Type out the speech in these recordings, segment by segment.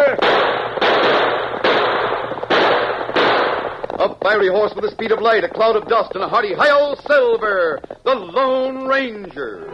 Silver! A fiery horse with the speed of light, a cloud of dust, and a hearty hi-yo Silver, the Lone Ranger.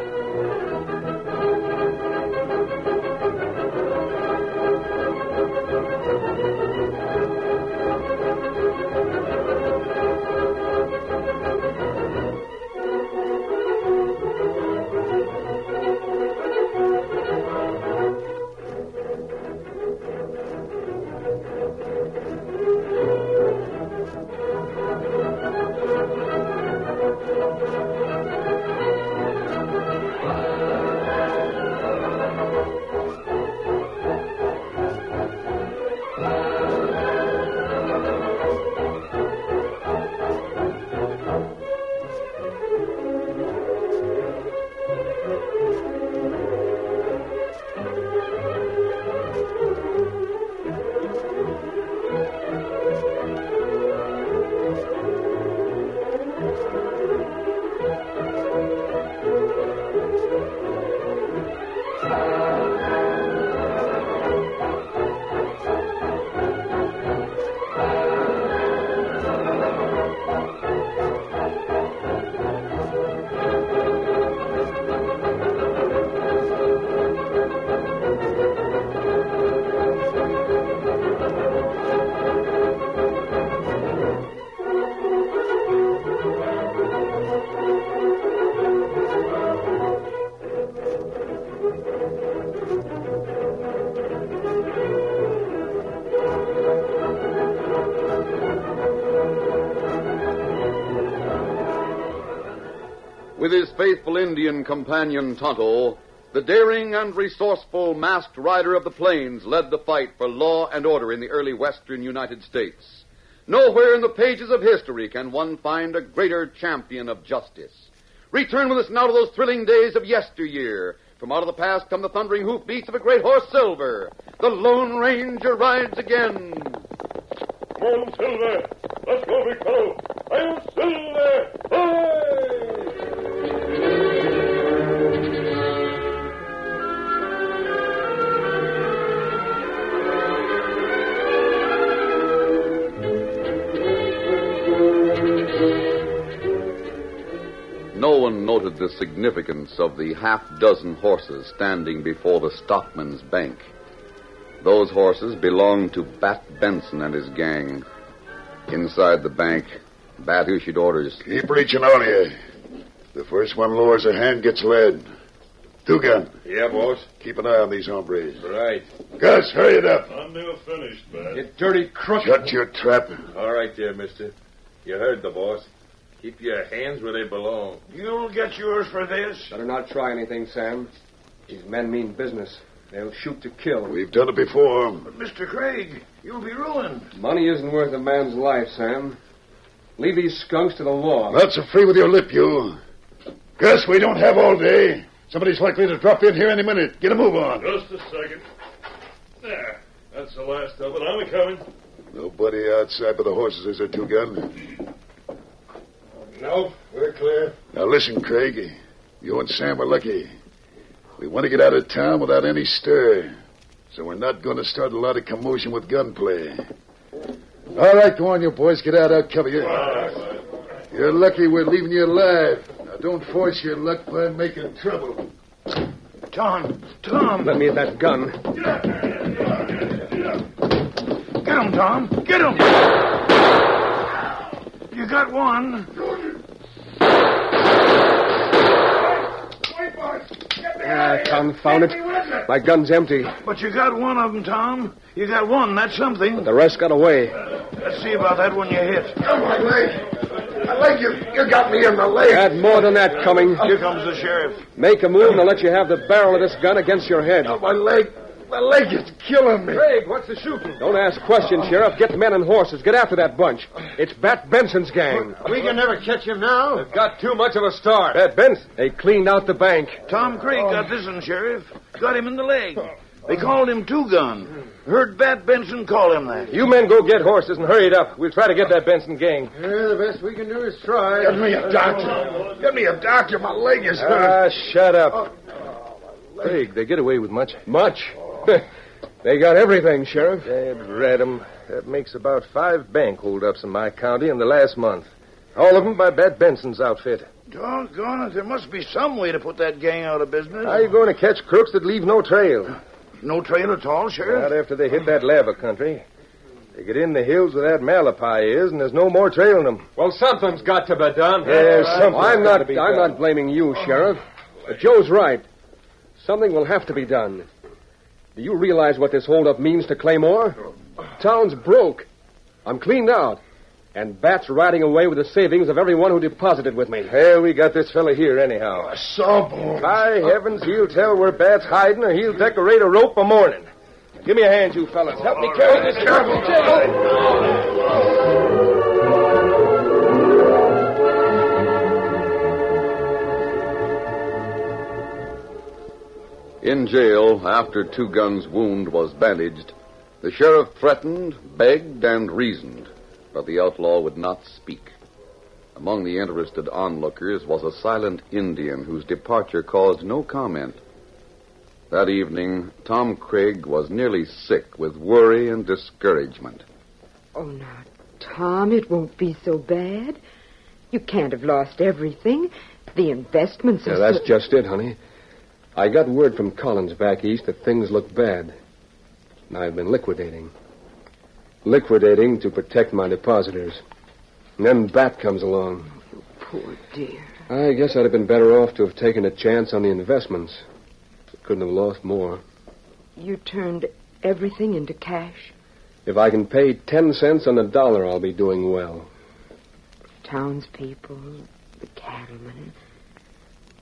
With his faithful Indian companion Tonto, the daring and resourceful masked rider of the plains led the fight for law and order in the early western United States. Nowhere in the pages of history can one find a greater champion of justice. Return with us now to those thrilling days of yesteryear. From out of the past come the thundering hoofbeats of a great horse, Silver. The Lone Ranger rides again. Come on, Silver. Let's go, big fellow. I'm Silver. Hey! No one noted the significance of the half-dozen horses standing before the stockman's bank. Those horses belonged to Bat Benson and his gang. Inside the bank, Bat issued orders. Keep reaching, all of you. The first one lowers a hand gets led. Two-gun. Yeah, boss. Keep an eye on these hombres. Right. Gus, hurry it up. I'm near finished, Bat. You dirty crook. Shut your trap. All right there, mister. You heard the boss. Keep your hands where they belong. You'll get yours for this. Better not try anything, Sam. These men mean business. They'll shoot to kill. We've done it before. But, Mr. Craig, you'll be ruined. Money isn't worth a man's life, Sam. Leave these skunks to the law. Not so free with your lip, you. Gus, we don't have all day. Somebody's likely to drop in here any minute. Get a move on. Just a second. There. That's the last of it. I'm a-coming. Nobody outside but the horses is a two-gun. No, we're clear. Now listen, Craig. You and Sam are lucky. We want to get out of town without any stir. So we're not going to start a lot of commotion with gunplay. All right, go on, you boys. Get out. I'll cover you. You're lucky we're leaving you alive. Now, don't force your luck by making trouble. Tom. Let me have that gun. Get him, Tom. Get him. You got one. Confound it. My gun's empty. But you got one of them, Tom. You got one. That's something. The rest got away. Let's see about that when you hit. Oh, my leg. My leg, you got me in the leg. Had more than that coming. Here comes the sheriff. Make a move and I'll let you have the barrel of this gun against your head. Oh, my leg. My leg is killing me. Craig, what's the shooting? Don't ask questions, Sheriff. Get men and horses. Get after that bunch. It's Bat Benson's gang. We can never catch him now. They've got too much of a start. Bat Benson. They cleaned out the bank. Tom Craig got this one, Sheriff. Got him in the leg. They called him Two-Gun. Heard Bat Benson call him that. You men go get horses and hurry it up. We'll try to get that Benson gang. The best we can do is try. Get me a doctor. Get me a doctor. My leg is hurt. Shut up. Craig, they get away with much. Much? They got everything, Sheriff. They'd read 'em. That makes about 5 bank holdups in my county in the last month. All of them by Bat Benson's outfit. Doggone it, there must be some way to put that gang out of business. How are you going to catch crooks that leave no trail? No trail at all, Sheriff? Not after they hit that lava country. They get in the hills where that Malapai is, and there's no more trail in them. Well, something's got to be done. Yeah, something's I'm got not. to be I'm done. not blaming you, Sheriff. But Joe's right. Something will have to be done. Do you realize what this holdup means to Claymore? Town's broke. I'm cleaned out. And Bat's riding away with the savings of everyone who deposited with me. Hey, we got this fella here anyhow. Sawbones. By heavens, he'll tell where Bat's hiding, or he'll decorate a rope a morning. Give me a hand, you fellas. Help me carry this careful. In jail, after Two Guns' wound was bandaged, the sheriff threatened, begged, and reasoned, but the outlaw would not speak. Among the interested onlookers was a silent Indian whose departure caused no comment. That evening, Tom Craig was nearly sick with worry and discouragement. Oh, now, Tom, it won't be so bad. You can't have lost everything. The investments are... Yeah, that's just it, honey. I got word from Collins back east that things look bad. And I've been liquidating. Liquidating to protect my depositors. And then Bat comes along. Oh, poor dear. I guess I'd have been better off to have taken a chance on the investments. Couldn't have lost more. You turned everything into cash? If I can pay 10 cents on the dollar, I'll be doing well. Townspeople, the cattlemen,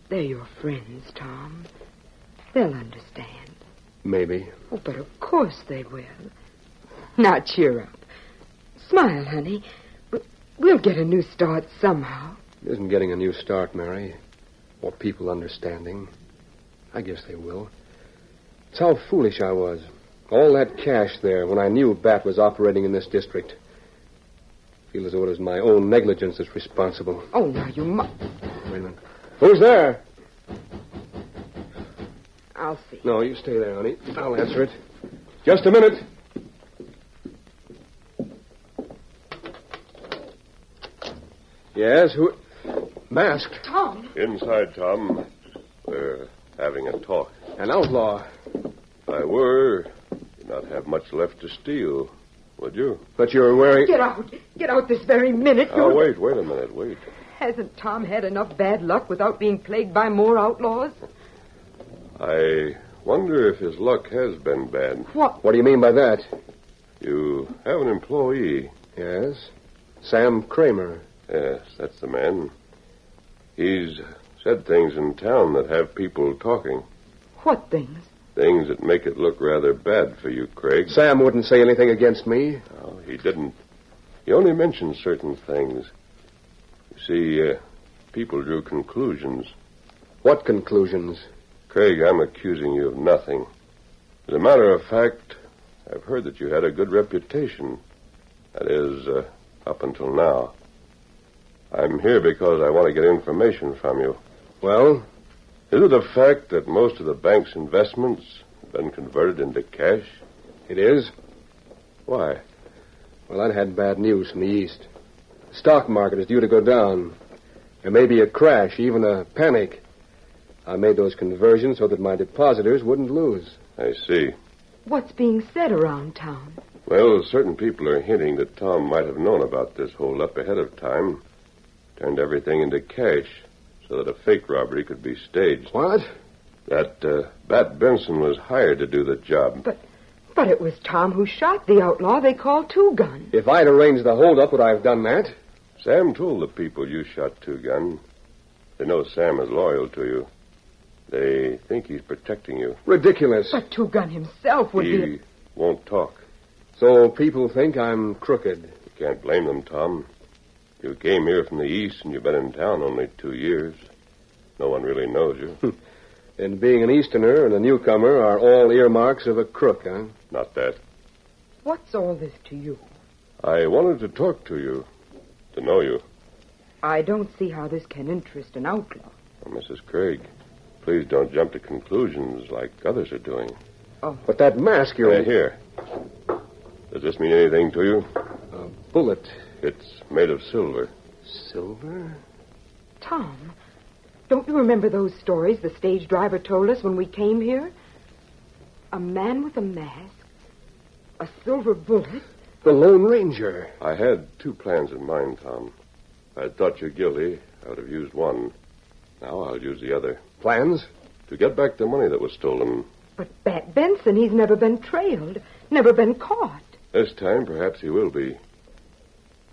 they're your friends, Tom. They'll understand. Maybe. Oh, but of course they will. Now, cheer up. Smile, honey. We'll get a new start somehow. It isn't getting a new start, Mary. Or people understanding. I guess they will. It's how foolish I was. All that cash there when I knew Bat was operating in this district. I feel as though it was my own negligence that's responsible. Oh, now you must... Wait a minute. Who's there? I'll see. No, you stay there, honey. I'll answer it. Just a minute. Yes, who... Masked. Tom. Inside, Tom. We're having a talk. An outlaw. If I were, you'd not have much left to steal, would you? But you're wearing... Get out. Get out this very minute. Oh, wait a minute, wait. Hasn't Tom had enough bad luck without being plagued by more outlaws? I wonder if his luck has been bad. What? What do you mean by that? You have an employee. Yes. Sam Kramer. Yes, that's the man. He's said things in town that have people talking. What things? Things that make it look rather bad for you, Craig. Sam wouldn't say anything against me. No, he didn't. He only mentioned certain things. You see, people drew conclusions. What conclusions? Craig, I'm accusing you of nothing. As a matter of fact, I've heard that you had a good reputation. That is, up until now. I'm here because I want to get information from you. Well? Is it a fact that most of the bank's investments have been converted into cash? It is. Why? Well, I'd had bad news from the east. The stock market is due to go down. There may be a crash, even a panic. I made those conversions so that my depositors wouldn't lose. I see. What's being said around town? Well, certain people are hinting that Tom might have known about this hold-up ahead of time. Turned everything into cash so that a fake robbery could be staged. What? That Bat Benson was hired to do the job. But it was Tom who shot the outlaw they called Two Gun. If I'd arranged the holdup, would I have done that? Sam told the people you shot Two Gun. They know Sam is loyal to you. They think he's protecting you. Ridiculous. But Two Gun himself would be... He won't talk. So people think I'm crooked. You can't blame them, Tom. You came here from the east and you've been in town only 2 years. No one really knows you. And being an Easterner and a newcomer are all earmarks of a crook, huh? Not that. What's all this to you? I wanted to talk to you, to know you. I don't see how this can interest an outlaw. Oh, Mrs. Craig, please don't jump to conclusions like others are doing. Oh. But that mask you're... Here. Does this mean anything to you? A bullet. It's made of silver. Silver? Tom, don't you remember those stories the stage driver told us when we came here? A man with a mask, a silver bullet. The Lone Ranger. I had two plans in mind, Tom. If I'd thought you guilty, I would have used one. Now I'll use the other. Plans? To get back the money that was stolen. But Bat Benson, he's never been trailed, never been caught. This time, perhaps he will be.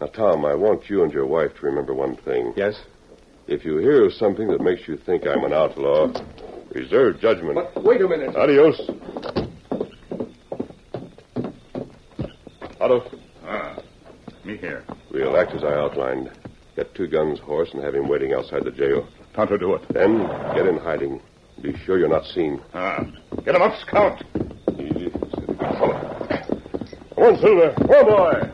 Now, Tom, I want you and your wife to remember one thing. Yes? If you hear of something that makes you think I'm an outlaw, reserve judgment. But wait a minute. Adios. Otto. Me here. We'll act as I outlined. Get two guns, horse, and have him waiting outside the jail. Tonto, do it. Then get in hiding. Be sure you're not seen. Get him up, Scout. Easy. Good fellow. Come on, Silver. Come on, boy.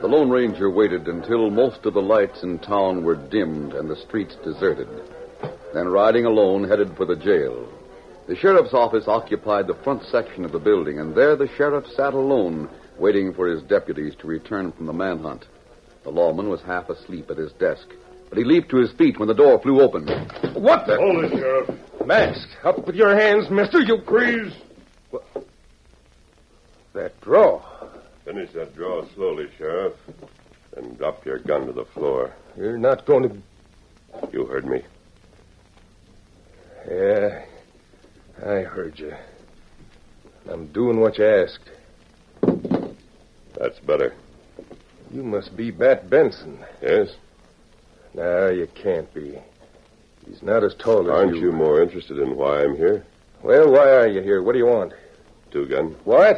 The Lone Ranger waited until most of the lights in town were dimmed and the streets deserted. Then, riding alone, headed for the jail. The sheriff's office occupied the front section of the building, and there the sheriff sat alone, waiting for his deputies to return from the manhunt. The lawman was half asleep at his desk, but he leaped to his feet when the door flew open. What the? Hold it, Sheriff. Mask. Up with your hands, mister. You Freeze. That draw. Finish that draw slowly, Sheriff. Then drop your gun to the floor. You're not going to... You heard me. Yeah, I heard you. I'm doing what you asked. That's better. You must be Bat Benson. Yes? No, you can't be. He's not as tall as Aren't you more interested in why I'm here? Well, why are you here? What do you want? Two gun. What?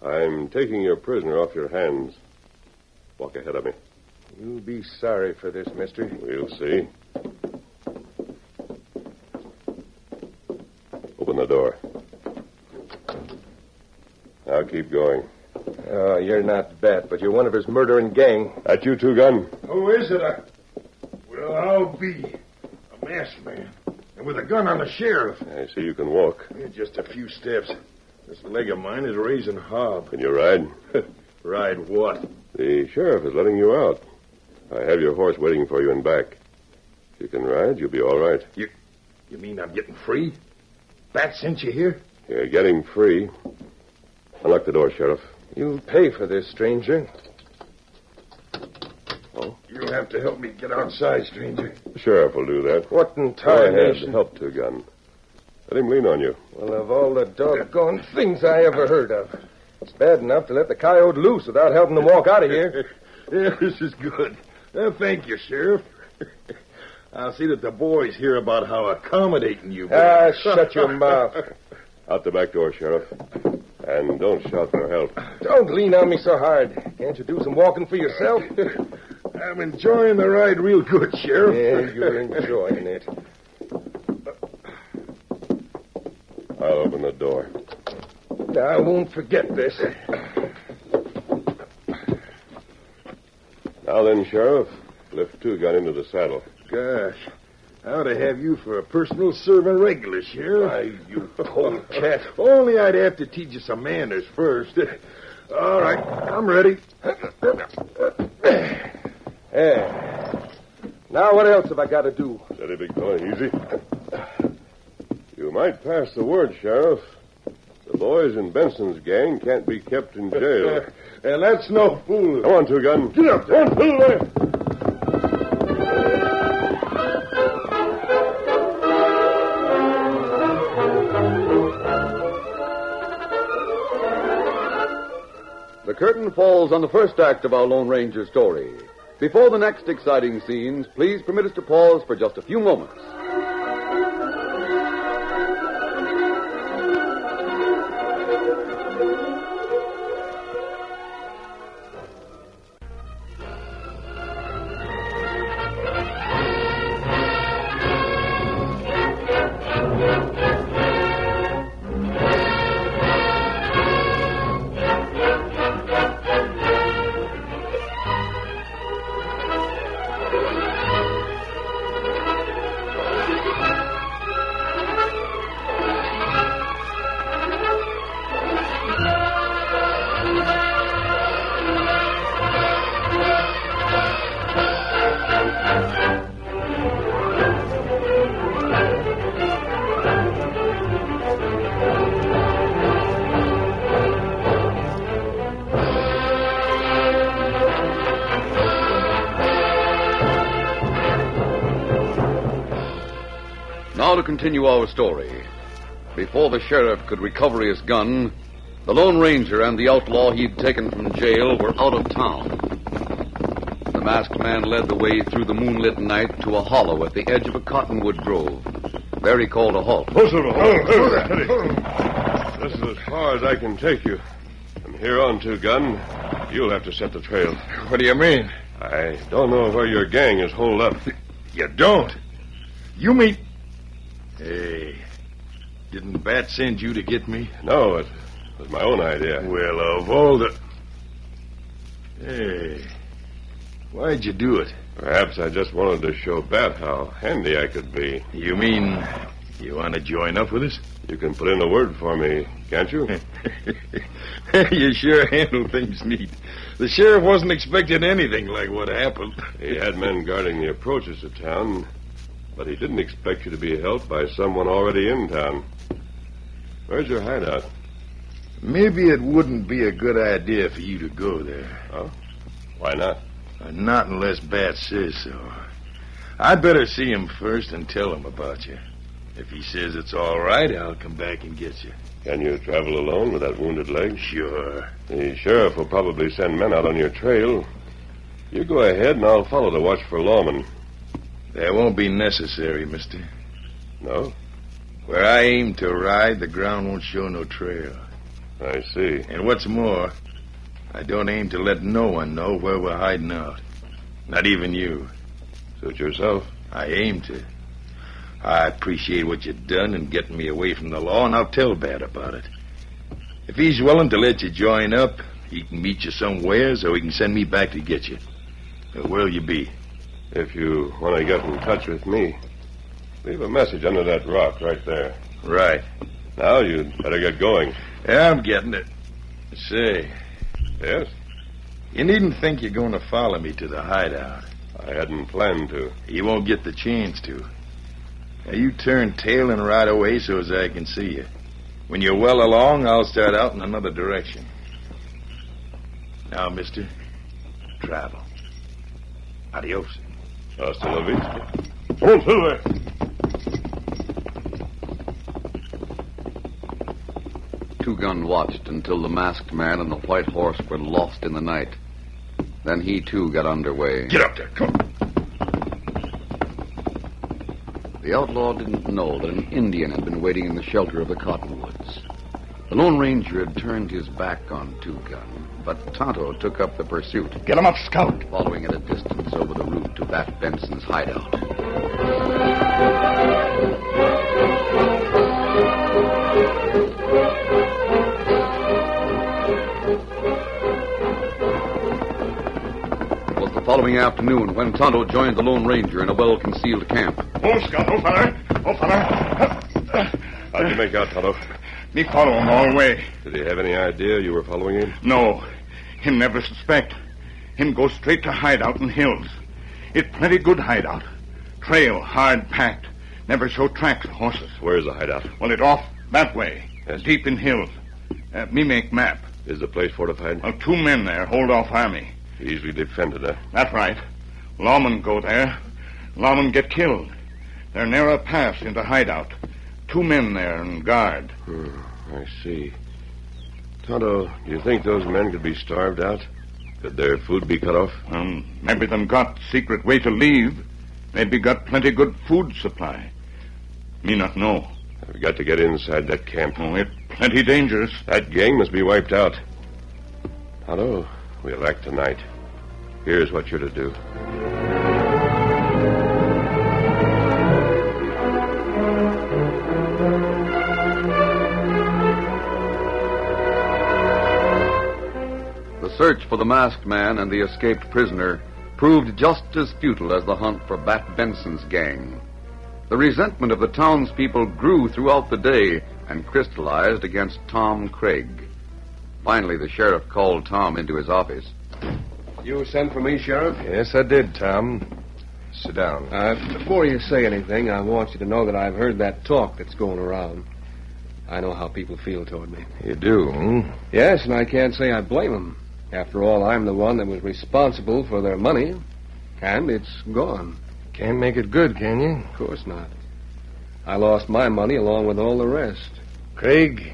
I'm taking your prisoner off your hands. Walk ahead of me. You'll be sorry for this, mister. We'll see. Open the door. Now keep going. Oh, you're not Bat, but you're one of his murdering gang. That you, two gun? Who is it? Well, I'll be a masked man. And with a gun on the sheriff. I see you can walk. Just a few steps. This leg of mine is raising hob. Can you ride? Ride what? The sheriff is letting you out. I have your horse waiting for you in back. If you can ride, you'll be all right. You mean I'm getting free? Bat sent you here? You're getting free. Unlock the door, Sheriff. You'll pay for this, stranger. Oh? You'll have to help me get outside, stranger. The sheriff will do that. What in Go ahead. tarnation? Help two gun. Let him lean on you. Well, of all the doggone things I ever heard of, it's bad enough to let the coyote loose without helping him walk out of here. Yeah, this is good. Thank you, Sheriff. I'll see that the boys hear about how accommodating you've been. Shut your mouth. Out the back door, Sheriff. And don't shout for help. Don't lean on me so hard. Can't you do some walking for yourself? I'm enjoying the ride real good, Sheriff. Yeah, you're enjoying it. I'll open the door. I won't forget this. Now then, Sheriff, lift two gun into the saddle. Gosh, I ought to have you for a personal servant regular, Sheriff. Why, you cold cat. Only I'd have to teach you some manners first. All right, I'm ready. Yeah. Now what else have I got to do? Steady, big fella, easy. You might pass the word, Sheriff. The boys in Benson's gang can't be kept in jail. And that's no fool. Come on, two gun. Get up there. Come on, Silver. The curtain falls on the first act of our Lone Ranger story. Before the next exciting scenes, please permit us to pause for just a few moments. Now to continue our story. Before the sheriff could recover his gun, the Lone Ranger and the outlaw he'd taken from jail were out of town. The masked man led the way through the moonlit night to a hollow at the edge of a cottonwood grove. There he called a halt. This is as far as I can take you. From here on, Two Gun, you'll have to set the trail. What do you mean? I don't know where your gang is holed up. You don't? You mean... Hey, didn't Bat send you to get me? No, it was my own idea. Well, of all the... Hey, why'd you do it? Perhaps I just wanted to show Bat how handy I could be. You mean you want to join up with us? You can put in a word for me, can't you? You sure handle things neat. The sheriff wasn't expecting anything like what happened. He had men guarding the approaches to town, but he didn't expect you to be helped by someone already in town. Where's your hideout? Maybe it wouldn't be a good idea for you to go there. Oh? Why not? Not unless Bat says so. I'd better see him first and tell him about you. If he says it's all right, I'll come back and get you. Can you travel alone with that wounded leg? Sure. The sheriff will probably send men out on your trail. You go ahead and I'll follow to watch for lawmen. That won't be necessary, mister. No? Where I aim to ride, the ground won't show no trail. I see. And what's more, I don't aim to let no one know where we're hiding out. Not even you. Suit yourself. I aim to. I appreciate what you've done in getting me away from the law, and I'll tell Bat about it. If he's willing to let you join up, he can meet you somewhere so he can send me back to get you. Where'll you be? If you want to get in touch with me, leave a message under that rock right there. Right. Now you'd better get going. Yeah, I'm getting it. Say, Yes? you needn't think you're going to follow me to the hideout. I hadn't planned to. You won't get the chance to. Now, you turn tail and ride away so as I can see you. When you're well along, I'll start out in another direction. Now, mister, travel. Adios. Hasta la vista. Oh, Silver! Two Gun watched until the masked man and the white horse were lost in the night. Then he, too, got underway. Get up there, come. The outlaw didn't know that an Indian had been waiting in the shelter of the cottonwoods. The Lone Ranger had turned his back on Two Gun, but Tonto took up the pursuit, Get him up, Scout. following at a distance over the route to Bat Benson's hideout. It was the following afternoon when Tonto joined the Lone Ranger in a well-concealed camp. Oh, Scout, oh, feller. Oh, feller. How'd you make out, Tonto? Me follow him all the way. Did he have any idea you were following him? No, him never suspect. Him go straight to hideout in hills. It plenty good hideout. Trail hard packed. Never show tracks of horses. Where's the hideout? Well, it off that way. Yes. Deep in hills. Me make map. Is the place fortified? Well, 2 men there hold off army. Easily defended, huh? That's right. Lawmen go there. Lawmen get killed. They're near a pass into hideout. 2 men there and guard. I see. Tonto, do you think those men could be starved out? Could their food be cut off? Maybe them got secret way to leave. Maybe got plenty good food supply. Me not know. I've got to get inside that camp. Oh, it plenty dangerous. That gang must be wiped out. Tonto, we'll act tonight. Here's what you're to do. The search for the masked man and the escaped prisoner proved just as futile as the hunt for Bat Benson's gang. The resentment of the townspeople grew throughout the day and crystallized against Tom Craig. Finally, the sheriff called Tom into his office. You sent for me, Sheriff? Yes, I did, Tom. Sit down. Before you say anything, I want you to know that I've heard that talk that's going around. I know how people feel toward me. You do, hmm? Yes, and I can't say I blame them. After all, I'm the one that was responsible for their money, and it's gone. Can't make it good, can you? Of course not. I lost my money along with all the rest. Craig,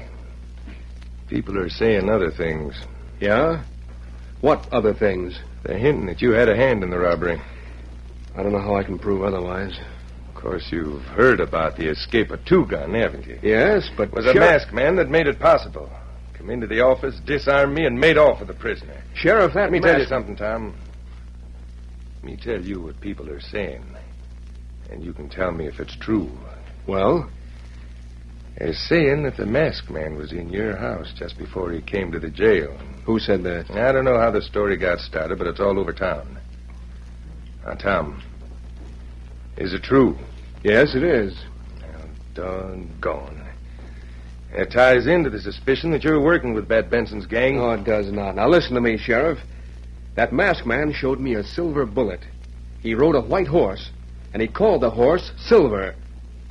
people are saying other things. Yeah? What other things? They're hinting that you had a hand in the robbery. I don't know how I can prove otherwise. Of course, you've heard about the escape of Two-Gun, haven't you? Yes, but... It was a masked man that made it possible. Come into the office, disarmed me, and made off with the prisoner. Sheriff, Let me tell you something, Tom. Let me tell you what people are saying. And you can tell me if it's true. Well? They're saying that the masked man was in your house just before he came to the jail. Who said that? I don't know how the story got started, but it's all over town. Now, Tom, is it true? Yes, it is. Well, doggone. It ties into the suspicion that you're working with Bat Benson's gang. No, it does not. Now, listen to me, Sheriff. That masked man showed me a silver bullet. He rode a white horse, and he called the horse Silver.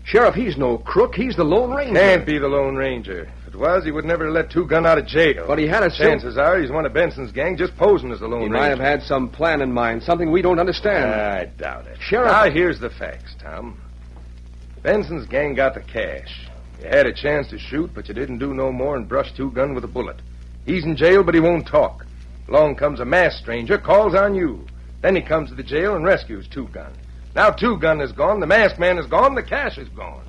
Sheriff, he's no crook. He's the Lone Ranger. Can't be the Lone Ranger. If it was, he would never let Two-Gun out of jail. But he had a... Chances are he's one of Benson's gang just posing as the Lone Ranger. He might have had some plan in mind, something we don't understand. I doubt it. Sheriff... Now, here's the facts, Tom. Benson's gang got the cash. You had a chance to shoot, but you didn't do no more than brush Two-Gun with a bullet. He's in jail, but he won't talk. Along comes a masked stranger, calls on you. Then he comes to the jail and rescues Two-Gun. Now Two-Gun is gone, the masked man is gone, the cash is gone.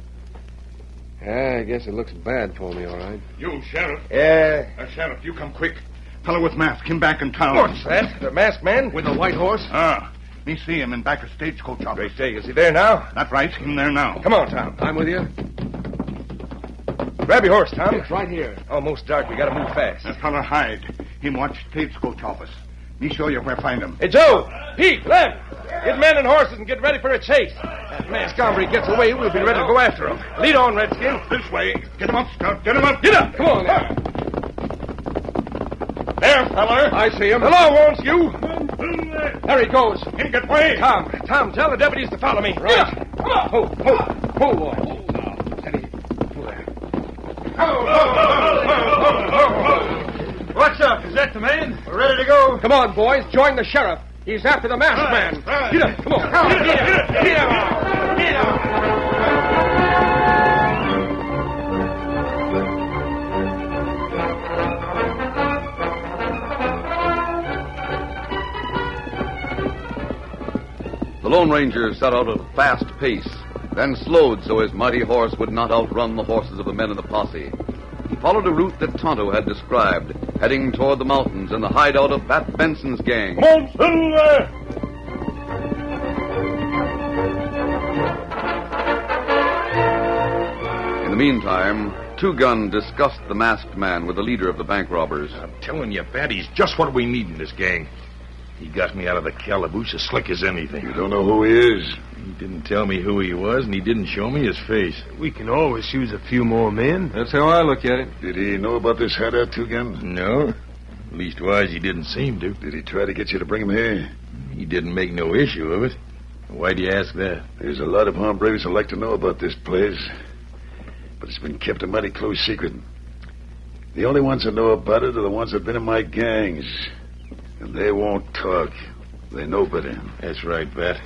Yeah, I guess it looks bad for me, all right. You, Sheriff. Yeah. Sheriff, you come quick. Fellow with mask, him back in town. What's that? The masked man? With the white horse? Ah. Me see him in back of stagecoach office. Great day. Is he there now? That's right. Him there now. Come on, Tom. I'm with you. Grab your horse, Tom. It's right here. Almost dark. We gotta move fast. That feller Hyde. Him watch stagecoach office. Me show you where find him. Hey, Joe! Pete! Lem! Get men and horses and get ready for a chase. That masked hombre gets away, we'll be ready to go after him. Lead on, Redskin. This way. Get him up, Scout. Get him up. Get up! Come on, there. There, feller. I see him. Hello, won't you? There he goes. Him get away. Tom, tell the deputies to follow me. Right. Get up. Come on. Ho, boy. Steady. What's up? Is that the man? We're ready to go. Come on, boys. Join the sheriff. He's after the masked man. Right. Get up. Come on. Get up. The Lone Ranger set out at a fast pace, then slowed so his mighty horse would not outrun the horses of the men in the posse. He followed a route that Tonto had described, heading toward the mountains and the hideout of Bat Benson's gang. Come on, Silver! In the meantime, Two-Gun discussed the masked man with the leader of the bank robbers. I'm telling you, Pat, he's just what we need in this gang. He got me out of the calaboose as slick as anything. You don't know who he is? He didn't tell me who he was, and he didn't show me his face. We can always use a few more men. That's how I look at it. Did he know about this hideout, Two-Gun? No. Leastwise, he didn't seem to. Did he try to get you to bring him here? He didn't make no issue of it. Why do you ask that? There's a lot of hombres who like to know about this place. But it's been kept a mighty close secret. The only ones that know about it are the ones that have been in my gangs. And they won't talk. They know better. That's right, Pat.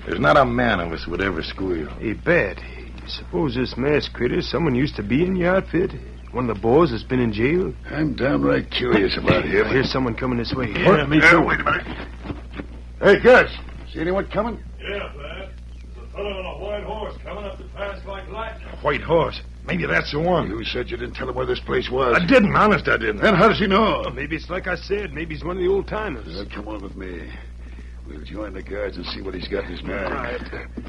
There's not a man of us would ever squeal. Hey, Bat, suppose this masked critter someone used to be in your outfit? One of the boys that's been in jail? I'm downright curious about him. I hear someone coming this way. Yeah, me too. Wait a minute. Hey, Gus. See anyone coming? Yeah, Pat. There's a fellow on a white horse coming up the pass like lightning. White horse. Maybe that's the one. You said you didn't tell him where this place was. I didn't. Honest, I didn't. Then how does he know? Oh, maybe it's like I said. Maybe he's one of the old timers. Well, come on with me. We'll join the guards and see what he's got in his bag.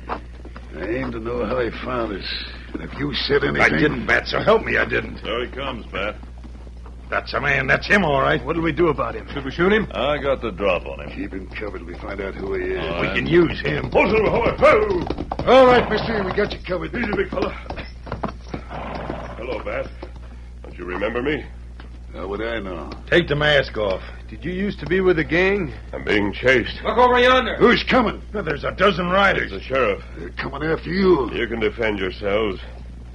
I aim to know how he found us. And if you said anything... I didn't, Bat, so help me, I didn't. There he comes, Pat. That's a man. That's him, all right. What'll we do about him? Should we shoot him? I got the drop on him. Keep him covered till we find out who he is. All We right. can use him. Hold it, hold it. Whoa! All right, mister. We got you covered. Easy, big fella. Hello, Pat. Don't you remember me? How would I know? Take the mask off. Did you used to be with the gang? I'm being chased. Look over yonder. Who's coming? Well, there's a dozen It's riders. the sheriff. They're coming after you. You can defend yourselves.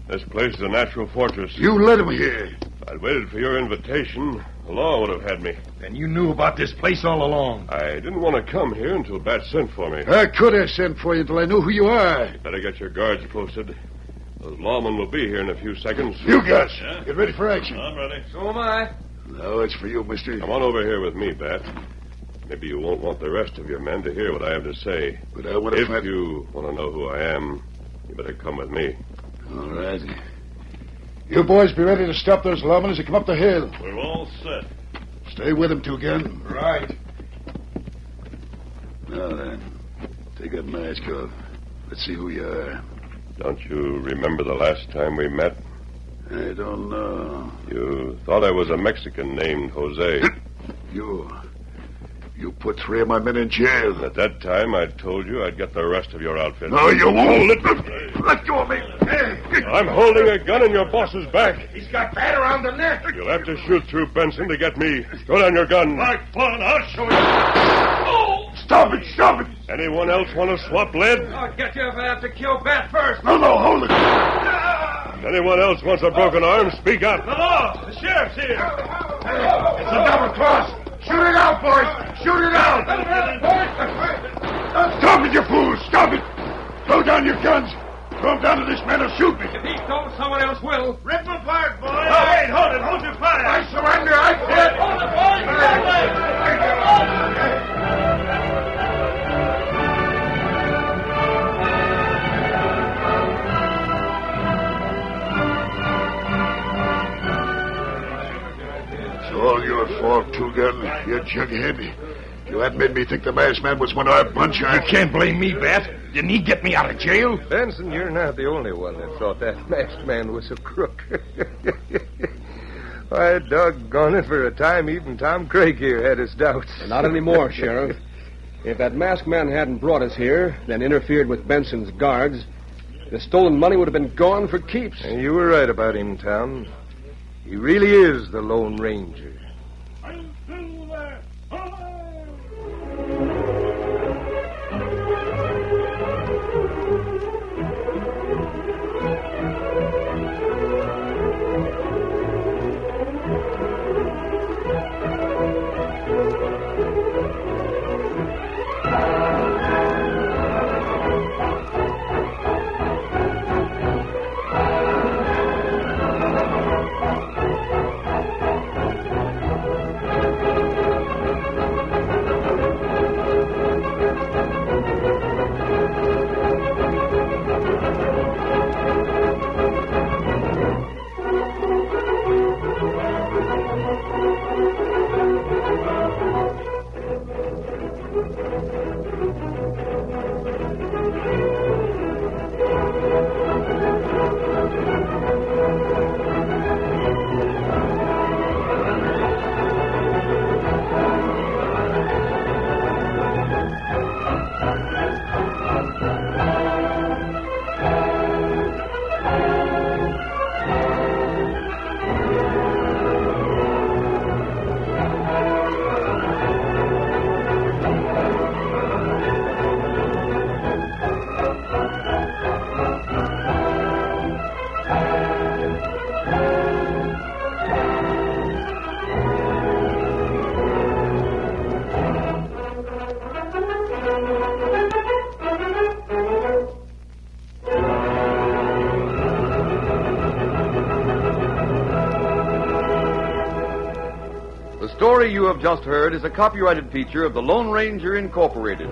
This place is a natural fortress. You let him here. If I'd waited for your invitation, the law would have had me. And you knew about this place all along. I didn't want to come here until Bat sent for me. I could have sent for you until I knew who you are. Better get your guards posted. Those lawmen will be here in a few seconds. You guys, Yeah? get ready for action. I'm ready. So am I. Now it's for you, mister. Come on over here with me, Bat. Maybe you won't want the rest of your men to hear what I have to say. But I want to If find... you want to know who I am, you better come with me. All right. You boys be ready to stop those lawmen as they come up the hill. We're all set. Stay with them, Two-Gun. Right. Now then, take that mask off. Let's see who you are. Don't you remember the last time we met? I don't know. You thought I was a Mexican named Jose. You put 3 of my men in jail. At that time, I told you I'd get the rest of your outfit. No, you won't. Let go of me. I'm holding a gun in your boss's back. He's got Bat around the neck. You'll have to shoot through Benson to get me. Throw down your gun. Like fun, I'll show you. Stop it. Anyone else want to swap lead? I'll get you if I have to kill Bat first. No, hold it. Anyone else wants a broken arm? Speak up. The law. The sheriff's here. It's a double cross. Shoot it out, boys. Shoot it out. Stop it, you fools. Stop it. Throw down your guns. Throw them down to this man or shoot me. If he don't, someone else will. Rip them apart, boys. Oh, wait, hold it. Hold your fire. I surrender. I quit. Hold it, boys. It's all your fault, Two-Gun. You jughead. You hadn't made me think the masked man was one of our bunch. You can't blame me, Bat. Didn't he get me out of jail? Benson, you're not the only one that thought that masked man was a crook. Why, doggone it, for a time, even Tom Craig here had his doubts. Not anymore, Sheriff. If that masked man hadn't brought us here, then interfered with Benson's guards, the stolen money would have been gone for keeps. And you were right about him, Tom. He really is the Lone Ranger. I'm still there. The story you have just heard is a copyrighted feature of the Lone Ranger Incorporated.